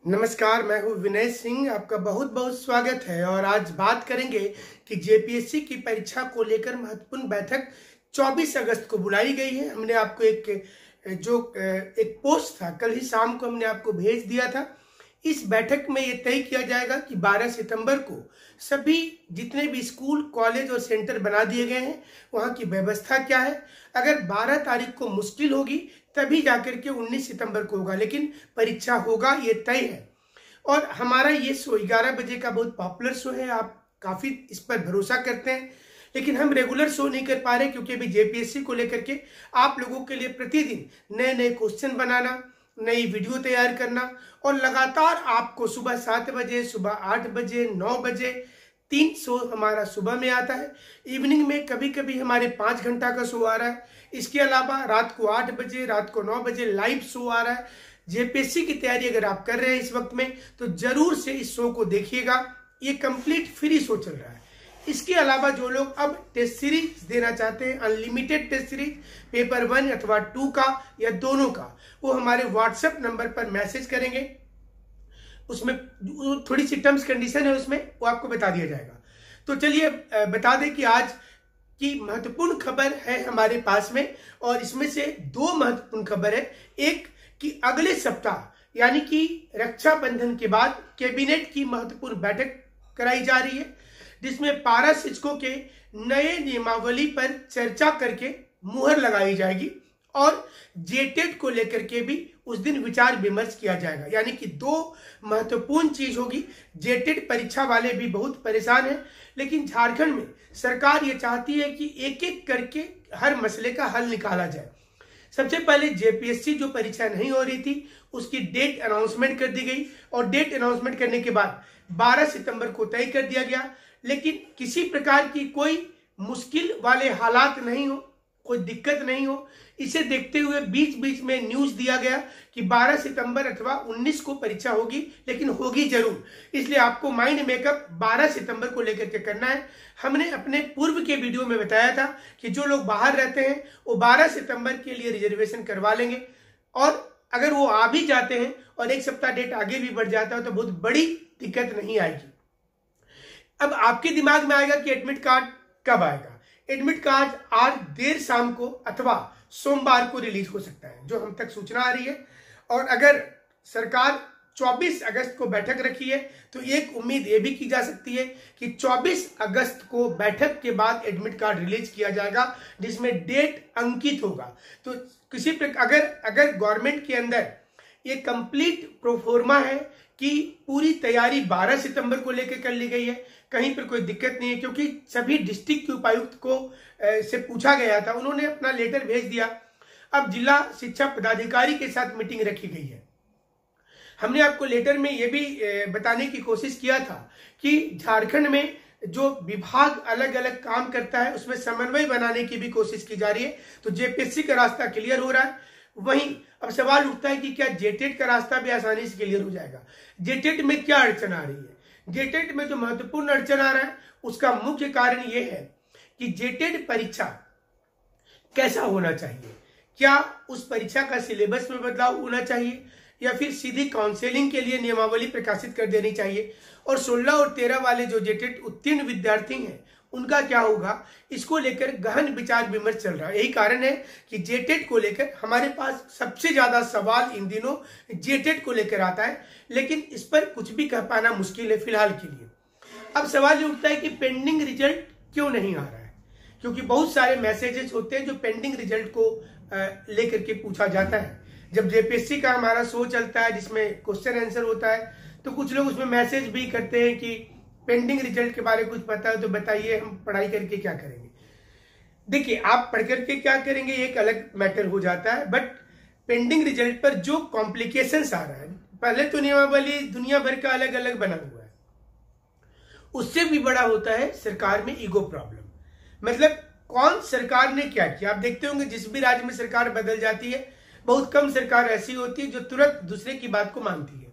नमस्कार, मैं हूं विनय सिंह। आपका बहुत बहुत स्वागत है। और आज बात करेंगे कि जेपीएससी की परीक्षा को लेकर महत्वपूर्ण बैठक 24 अगस्त को बुलाई गई है। हमने आपको एक पोस्ट था, कल ही शाम को हमने आपको भेज दिया था। इस बैठक में ये तय किया जाएगा कि 12 सितंबर को सभी जितने भी स्कूल, कॉलेज और सेंटर बना दिए गए हैं, वहाँ की व्यवस्था क्या है। अगर 12 तारीख को मुश्किल होगी तभी जाकर के 19 सितंबर को होगा, लेकिन परीक्षा होगा, ये तय है। और हमारा ये शो 11 बजे का बहुत पॉपुलर शो है, आप काफ़ी इस पर भरोसा करते हैं, लेकिन हम रेगुलर शो नहीं कर पा रहे क्योंकि अभी जेपीएससी को लेकर के आप लोगों के लिए प्रतिदिन नए नए क्वेश्चन बनाना, नई वीडियो तैयार करना और लगातार आपको सुबह 7 बजे, सुबह 8 बजे, 9 बजे 3 शो हमारा सुबह में आता है। इवनिंग में कभी कभी हमारे 5 घंटा का शो आ रहा है। इसके अलावा रात को 8 बजे, रात को 9 बजे लाइव शो आ रहा है। जेपीएससी की तैयारी अगर आप कर रहे हैं इस वक्त में तो जरूर से इस शो को देखिएगा। ये कंप्लीट फ्री शो चल रहा है। इसके अलावा जो लोग अब टेस्ट सीरीज देना चाहते हैं, अनलिमिटेड टेस्ट सीरीज पेपर 1 अथवा 2 का या दोनों का, वो हमारे व्हाट्सएप नंबर पर मैसेज करेंगे। उसमें थोड़ी सी टर्म्स कंडीशन है, उसमें वो आपको बता दिया जाएगा। तो चलिए बता दें कि आज की महत्वपूर्ण खबर है हमारे पास में, और इसमें से 2 महत्वपूर्ण खबर है। एक कि अगले सप्ताह यानी कि रक्षाबंधन के बाद कैबिनेट की महत्वपूर्ण बैठक कराई जा रही है, जिसमें पारा शिक्षकों के नए नियमावली पर चर्चा करके मुहर लगाई जाएगी और जेटेट को लेकर के भी उस दिन विचार विमर्श किया जाएगा। यानी कि 2 महत्वपूर्ण चीज होगी। जेटेट परीक्षा वाले भी बहुत परेशान हैं, लेकिन झारखंड में सरकार ये चाहती है कि एक एक करके हर मसले का हल निकाला जाए। सबसे पहले जेपीएससी जो परीक्षा नहीं हो रही थी उसकी डेट अनाउंसमेंट कर दी गई, और डेट अनाउंसमेंट करने के बाद 12 सितंबर को तय कर दिया गया। लेकिन किसी प्रकार की कोई मुश्किल वाले हालात नहीं हो, कोई दिक्कत नहीं हो, इसे देखते हुए बीच बीच में न्यूज दिया गया कि 12 सितंबर अथवा 19 को परीक्षा होगी, लेकिन होगी जरूर। इसलिए आपको माइंड मेकअप 12 सितंबर को लेकर के करना है। हमने अपने पूर्व के वीडियो में बताया था कि जो लोग बाहर रहते हैं वो 12 सितंबर के लिए रिजर्वेशन करवा लेंगे, और अगर वो आ भी जाते हैं और एक सप्ताह डेट आगे भी बढ़ जाता है तो बहुत बड़ी दिक्कत नहीं आएगी। अब आपके दिमाग में आएगा कि एडमिट कार्ड कब आएगा। एडमिट कार्ड आज देर शाम को अथवा सोमवार को रिलीज हो सकता है, जो हम तक सूचना आ रही है। और अगर सरकार 24 अगस्त को बैठक रखी है तो एक उम्मीद ये भी की जा सकती है कि 24 अगस्त को बैठक के बाद एडमिट कार्ड रिलीज किया जाएगा, जिसमें डेट अंकित होगा। तो किसी प्रकार अगर गवर्नमेंट के अंदर ये कंप्लीट प्रोफोर्मा है कि पूरी तैयारी 12 सितंबर को लेकर कर ली गई है, कहीं पर कोई दिक्कत नहीं है, क्योंकि सभी डिस्ट्रिक्ट के उपायुक्त को से पूछा गया था, उन्होंने अपना लेटर भेज दिया। अब जिला शिक्षा पदाधिकारी के साथ मीटिंग रखी गई है। हमने आपको लेटर में ये भी बताने की कोशिश किया था कि झारखंड में जो विभाग अलग अलग काम करता है उसमें समन्वय बनाने की भी कोशिश की जा रही है। तो जेपीएससी का रास्ता क्लियर हो रहा है। वहीं अब सवाल उठता है कि क्या जेटेट का रास्ता भी आसानी से क्लियर हो जाएगा। जेटेट में क्या अड़चन आ रही है? जेटेट में जो महत्वपूर्ण अड़चन आ रहा है उसका मुख्य कारण यह है कि जेटेट परीक्षा कैसा होना चाहिए। क्या उस परीक्षा का सिलेबस में बदलाव होना चाहिए या फिर सीधी काउंसलिंग के लिए नियमावली प्रकाशित कर देनी चाहिए? और 16 और 13 वाले जो जेटेट उत्तीर्ण विद्यार्थी हैं उनका क्या होगा, इसको लेकर गहन विचार विमर्श चल रहा है। यही कारण है कि जेटेट को लेकर हमारे पास सबसे ज्यादा सवाल इन दिनों जेटेट को लेकर आता है, लेकिन इस पर कुछ भी कह पाना मुश्किल है फिलहाल के लिए। अब सवाल ये उठता है कि पेंडिंग रिजल्ट क्यों नहीं आ रहा है, क्योंकि बहुत सारे मैसेजेस होते हैं जो पेंडिंग रिजल्ट को लेकर के पूछा जाता है। जब जेपीएससी का हमारा शो चलता है जिसमें क्वेश्चन आंसर होता है तो कुछ लोग उसमें मैसेज भी करते हैं कि पेंडिंग रिजल्ट के बारे में कुछ पता है तो बताइए, हम पढ़ाई करके क्या करेंगे। देखिए, आप पढ़ करके क्या करेंगे एक अलग मैटर हो जाता है, बट पेंडिंग रिजल्ट पर जो कॉम्प्लिकेशंस आ रहा है, पहले तो नियमावली दुनिया भर का अलग अलग बना हुआ है, उससे भी बड़ा होता है सरकार में ईगो प्रॉब्लम। मतलब कौन सरकार ने क्या किया। आप देखते होंगे जिस भी राज्य में सरकार बदल जाती है बहुत कम सरकार ऐसी होती है जो तुरंत दूसरे की बात को मानती है।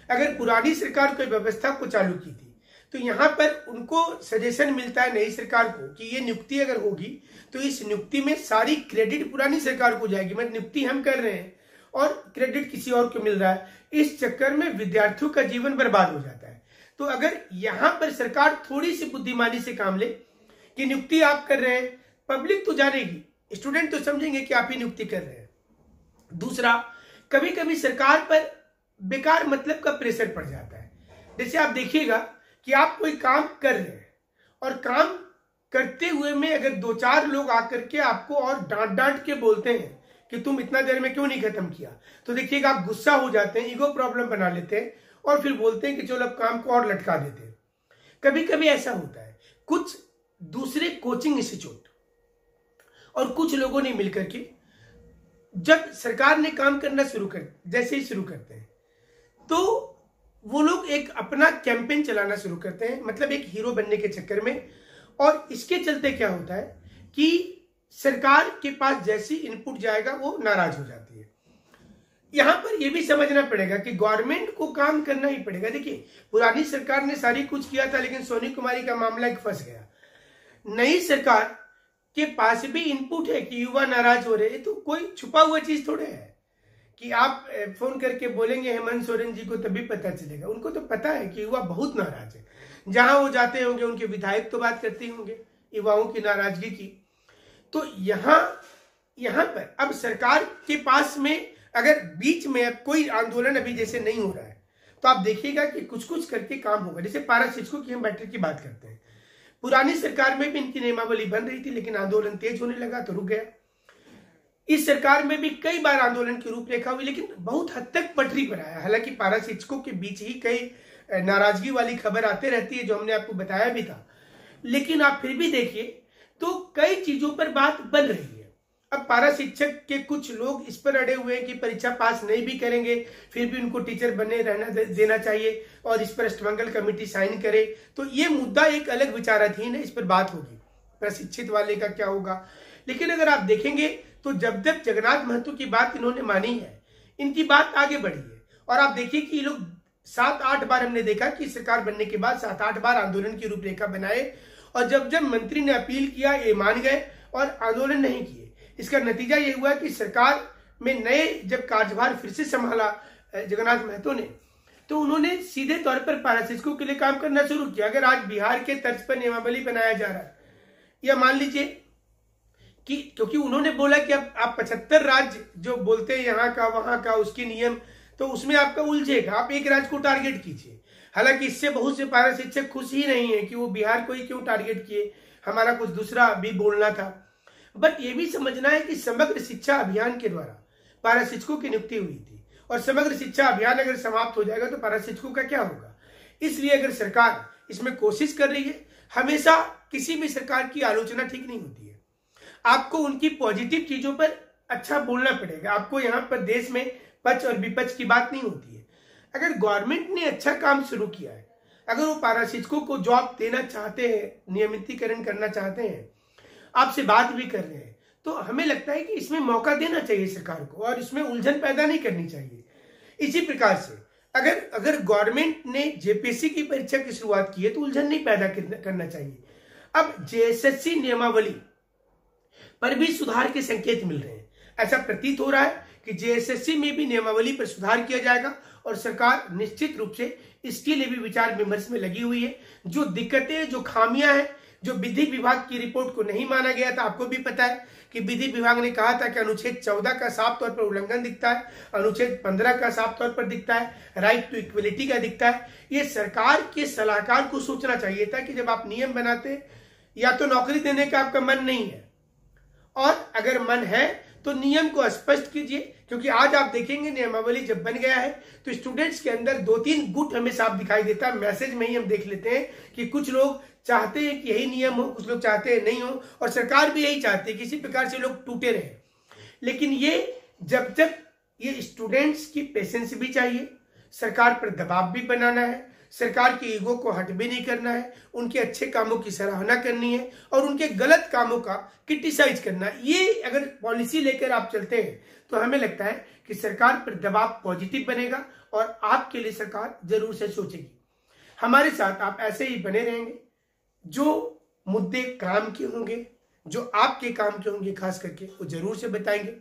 अगर पुरानी सरकार कोई व्यवस्था को चालू की थी तो यहाँ पर उनको सजेशन मिलता है नई सरकार को कि ये नियुक्ति अगर होगी तो इस नियुक्ति में सारी क्रेडिट पुरानी सरकार को जाएगी। मतलब नियुक्ति हम कर रहे हैं और क्रेडिट किसी और को मिल रहा है। इस चक्कर में विद्यार्थियों का जीवन बर्बाद हो जाता है। तो अगर यहां पर सरकार थोड़ी सी बुद्धिमानी से काम ले कि नियुक्ति आप कर रहे हैं, पब्लिक तो जानेगी, स्टूडेंट तो समझेंगे कि आप ही नियुक्ति कर रहे हैं। दूसरा, कभी कभी सरकार पर बेकार मतलब का प्रेशर पड़ जाता है। जैसे आप देखिएगा कि आप कोई काम कर रहे हैं और काम करते हुए में अगर 2-4 लोग आकर के आपको और डांट डांट के बोलते हैं कि तुम इतना देर में क्यों नहीं खत्म किया, तो देखिएगा आप गुस्सा हो जाते हैं, ईगो प्रॉब्लम बना लेते हैं और फिर बोलते हैं कि चलो अब काम को और लटका देते हैं। कभी कभी ऐसा होता है, कुछ दूसरे कोचिंग इंस्टीट्यूट और कुछ लोगों ने मिलकर के जब सरकार ने काम करना जैसे ही शुरू करते हैं तो वो लोग एक अपना कैंपेन चलाना शुरू करते हैं, मतलब एक हीरो बनने के चक्कर में। और इसके चलते क्या होता है कि सरकार के पास जैसी इनपुट जाएगा वो नाराज हो जाती है। यहां पर यह भी समझना पड़ेगा कि गवर्नमेंट को काम करना ही पड़ेगा। देखिए, पुरानी सरकार ने सारी कुछ किया था, लेकिन सोनी कुमारी का मामला एक फंस गया। नई सरकार के पास भी इनपुट है कि युवा नाराज हो रहे हैं, तो कोई छुपा हुआ चीज थोड़े है कि आप फोन करके बोलेंगे हेमंत सोरेन जी को तभी पता चलेगा। उनको तो पता है कि युवा बहुत नाराज है। जहां वो जाते होंगे उनके विधायक तो बात करते होंगे युवाओं की नाराजगी की। तो यहां पर अब सरकार के पास में अगर बीच में अब कोई आंदोलन अभी जैसे नहीं हो रहा है तो आप देखिएगा कि कुछ कुछ करके काम होगा। जैसे पारा शिक्षकों की हम बैठक की बात करते हैं, पुरानी सरकार में भी इनकी नियमावली बन रही थी, लेकिन आंदोलन तेज होने लगा तो रुक गया। इस सरकार में भी कई बार आंदोलन की रूपरेखा हुई, लेकिन बहुत हद तक पटरी पर आया। हालांकि पारा शिक्षकों के बीच ही कई नाराजगी वाली खबर आते रहती है, जो हमने आपको बताया भी था, लेकिन आप फिर भी देखिए तो कई चीजों पर बात बन रही है। अब पारा शिक्षक के कुछ लोग इस पर अड़े हुए हैं कि परीक्षा पास नहीं भी करेंगे फिर भी उनको टीचर बने रहना देना चाहिए और इस पर अष्टमंगल कमेटी साइन करे। तो ये मुद्दा एक अलग विचाराधीन है, इस पर बात होगी, प्रशिक्षित वाले का क्या होगा। लेकिन अगर आप देखेंगे तो जब जब जगन्नाथ महतो की बात इन्होंने मानी है, इनकी बात आगे बढ़ी है। और आप देखिए कि ये लोग 7-8 बार हमने देखा कि सरकार बनने के बाद 7-8 बार आंदोलन की रूपरेखा बनाए, और जब जब मंत्री ने अपील किया ये मान गए और आंदोलन नहीं किए। इसका नतीजा ये हुआ कि सरकार में नए जब कार्यभार फिर से संभाला जगन्नाथ महतो ने, तो उन्होंने सीधे तौर पर पारा शिक्षकों के लिए काम करना शुरू किया। अगर आज बिहार के तर्ज पर नियमावली बनाया जा रहा है, या मान लीजिए कि क्योंकि उन्होंने बोला कि अब आप 75 राज्य जो बोलते हैं यहाँ का वहां का उसके नियम, तो उसमें आपका उलझेगा, आप एक राज्य को टारगेट कीजिए। हालांकि इससे बहुत से पारा शिक्षक खुश ही नहीं है कि वो बिहार को ही क्यों टारगेट किए, हमारा कुछ दूसरा भी बोलना था। बट ये भी समझना है कि समग्र शिक्षा अभियान के द्वारा पारा शिक्षकों की नियुक्ति हुई थी, और समग्र शिक्षा अभियान अगर समाप्त हो जाएगा तो पारा शिक्षकों का क्या होगा। इसलिए अगर सरकार इसमें कोशिश कर रही है, हमेशा किसी भी सरकार की आलोचना ठीक नहीं होती है, आपको उनकी पॉजिटिव चीजों पर अच्छा बोलना पड़ेगा। आपको यहाँ पर देश में पक्ष और विपक्ष की बात नहीं होती है। अगर गवर्नमेंट ने अच्छा काम शुरू किया है, अगर वो पारा शिक्षकों को जॉब देना चाहते हैं, नियमितीकरण करना चाहते हैं, आपसे बात भी कर रहे हैं, तो हमें लगता है कि इसमें मौका देना चाहिए सरकार को, और इसमें उलझन पैदा नहीं करनी चाहिए। इसी प्रकार से अगर गवर्नमेंट ने जेपीएससी की परीक्षा की शुरुआत की है तो उलझन नहीं पैदा करना चाहिए। अब जेएसएससी नियमावली पर भी सुधार के संकेत मिल रहे हैं। ऐसा प्रतीत हो रहा है कि जेएसएससी में भी नियमावली पर सुधार किया जाएगा, और सरकार निश्चित रूप से इसके लिए भी विचार विमर्श में लगी हुई है। जो दिक्कतें, जो खामियां हैं, जो विधि विभाग की रिपोर्ट को नहीं माना गया था, आपको भी पता है कि विधि विभाग ने कहा था कि अनुच्छेद 14 का साफ तौर पर उल्लंघन दिखता है, अनुच्छेद 15 का साफ तौर पर दिखता है, राइट टू इक्वलिटी का दिखता है। ये सरकार के सलाहकार को सोचना चाहिए था कि जब आप नियम बनाते, या तो नौकरी देने का आपका मन नहीं है, और अगर मन है तो नियम को स्पष्ट कीजिए। क्योंकि आज आप देखेंगे नियमावली जब बन गया है तो स्टूडेंट्स के अंदर 2-3 गुट हमें साफ दिखाई देता है। मैसेज में ही हम देख लेते हैं कि कुछ लोग चाहते हैं कि यही नियम हो, कुछ लोग चाहते हैं नहीं हो, और सरकार भी यही चाहती है किसी प्रकार से लोग टूटे रहे। लेकिन ये जब तक ये स्टूडेंट्स की पेशेंस भी चाहिए, सरकार पर दबाव भी बनाना है, सरकार के ईगो को हट भी नहीं करना है, उनके अच्छे कामों की सराहना करनी है और उनके गलत कामों का क्रिटिसाइज करना है। ये अगर पॉलिसी लेकर आप चलते हैं तो हमें लगता है कि सरकार पर दबाव पॉजिटिव बनेगा और आपके लिए सरकार जरूर से सोचेगी। हमारे साथ आप ऐसे ही बने रहेंगे। जो मुद्दे काम के होंगे, जो आपके काम के होंगे खास करके, वो जरूर से बताएंगे।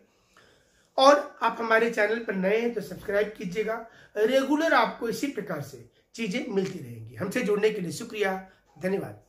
और आप हमारे चैनल पर नए हैं तो सब्सक्राइब कीजिएगा। रेगुलर आपको इसी प्रकार से चीजें मिलती रहेंगी। हमसे जुड़ने के लिए शुक्रिया, धन्यवाद।